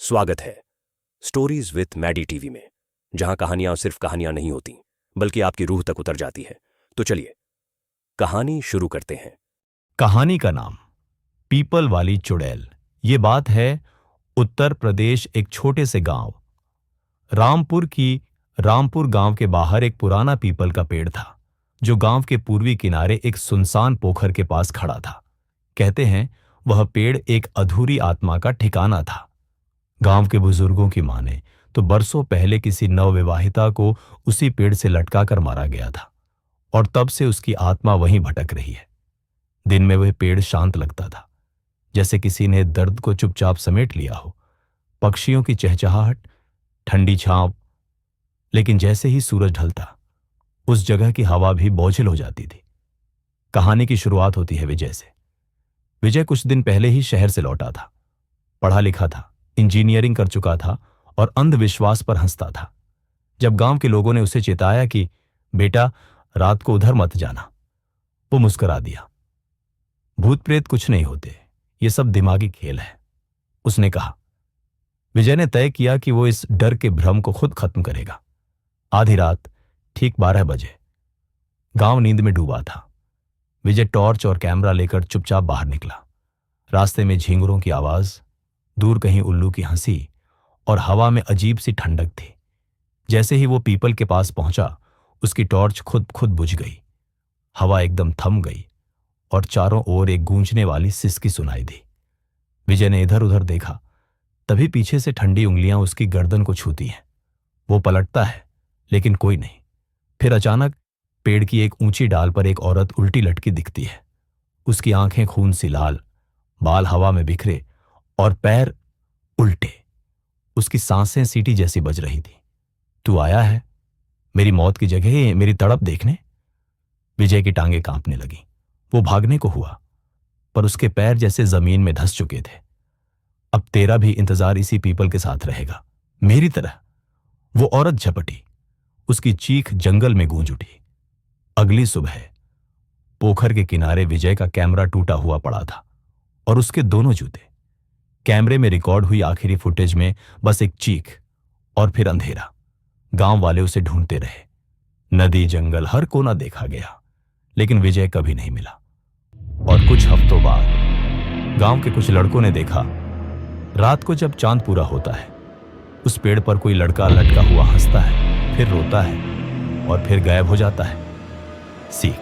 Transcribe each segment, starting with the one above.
स्वागत है stories with Maddie TV में, जहां कहानियां सिर्फ कहानियां नहीं होती बल्कि आपकी रूह तक उतर जाती है। तो चलिए कहानी शुरू करते हैं। कहानी का नाम पीपल वाली चुड़ैल। ये बात है उत्तर प्रदेश एक छोटे से गांव रामपुर की। रामपुर गांव के बाहर एक पुराना पीपल का पेड़ था, जो गांव के पूर्वी किनारे एक सुनसान पोखर के पास खड़ा था। कहते हैं वह पेड़ एक अधूरी आत्मा का ठिकाना था। गांव के बुजुर्गों की माने तो बरसों पहले किसी नवविवाहिता को उसी पेड़ से लटका कर मारा गया था, और तब से उसकी आत्मा वहीं भटक रही है। दिन में वह पेड़ शांत लगता था, जैसे किसी ने दर्द को चुपचाप समेट लिया हो। पक्षियों की चहचहाहट, ठंडी छांव। लेकिन जैसे ही सूरज ढलता, उस जगह की हवा भी बोझिल हो जाती थी। कहानी की शुरुआत होती है विजय से। विजय कुछ दिन पहले ही शहर से लौटा था। पढ़ा लिखा था, इंजीनियरिंग कर चुका था और अंधविश्वास पर हंसता था। जब गांव के लोगों ने उसे चेताया कि बेटा, रात को उधर मत जाना, वो मुस्कुरा दिया। भूत प्रेत कुछ नहीं होते, ये सब दिमागी खेल है, उसने कहा। विजय ने तय किया कि वो इस डर के भ्रम को खुद खत्म करेगा। आधी रात, ठीक 12 बजे, गांव नींद में डूबा था। विजय टॉर्च और कैमरा लेकर चुपचाप बाहर निकला। रास्ते में झींगुरों की आवाज, दूर कहीं उल्लू की हंसी, और हवा में अजीब सी ठंडक थी। जैसे ही वो पीपल के पास पहुंचा, उसकी टॉर्च खुद खुद बुझ गई। हवा एकदम थम गई और चारों ओर एक गूंजने वाली सिसकी सुनाई दी। विजय ने इधर उधर देखा, तभी पीछे से ठंडी उंगलियां उसकी गर्दन को छूती हैं। वो पलटता है, लेकिन कोई नहीं। फिर अचानक पेड़ की एक ऊंची डाल पर एक औरत उल्टी लटकी दिखती है। उसकी आंखें खून सी लाल, बाल हवा में बिखरे और पैर उल्टे। उसकी सांसें सीटी जैसी बज रही थी। तू आया है मेरी मौत की जगह मेरी तड़प देखने? विजय की टांगें कांपने लगी। वो भागने को हुआ, पर उसके पैर जैसे जमीन में धंस चुके थे। अब तेरा भी इंतजार इसी पीपल के साथ रहेगा, मेरी तरह। वो औरत झपटी, उसकी चीख जंगल में गूंज उठी। अगली सुबह पोखर के किनारे विजय का कैमरा टूटा हुआ पड़ा था, और उसके दोनों जूते। कैमरे में रिकॉर्ड हुई आखिरी फुटेज में बस एक चीख और फिर अंधेरा। गांव वाले उसे ढूंढते रहे। नदी, जंगल, हर कोना देखा गया, लेकिन विजय कभी नहीं मिला। और कुछ हफ्तों बाद गांव के कुछ लड़कों ने देखा, रात को जब चांद पूरा होता है, उस पेड़ पर कोई लड़का लटका हुआ हंसता है, फिर रोता है और फिर गायब हो जाता है। सीख,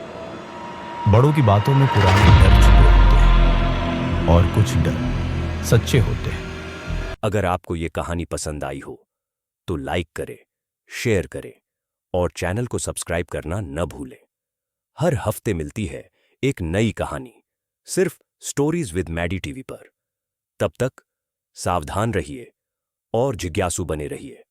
बड़ों की बातों में पुराने डर छुपे होते हैं, और कुछ डर सच्चे होते हैं। अगर आपको ये कहानी पसंद आई हो तो लाइक करें, शेयर करें और चैनल को सब्सक्राइब करना न भूलें। हर हफ्ते मिलती है एक नई कहानी, सिर्फ स्टोरीज विद मैडी टीवी पर। तब तक सावधान रहिए और जिज्ञासु बने रहिए।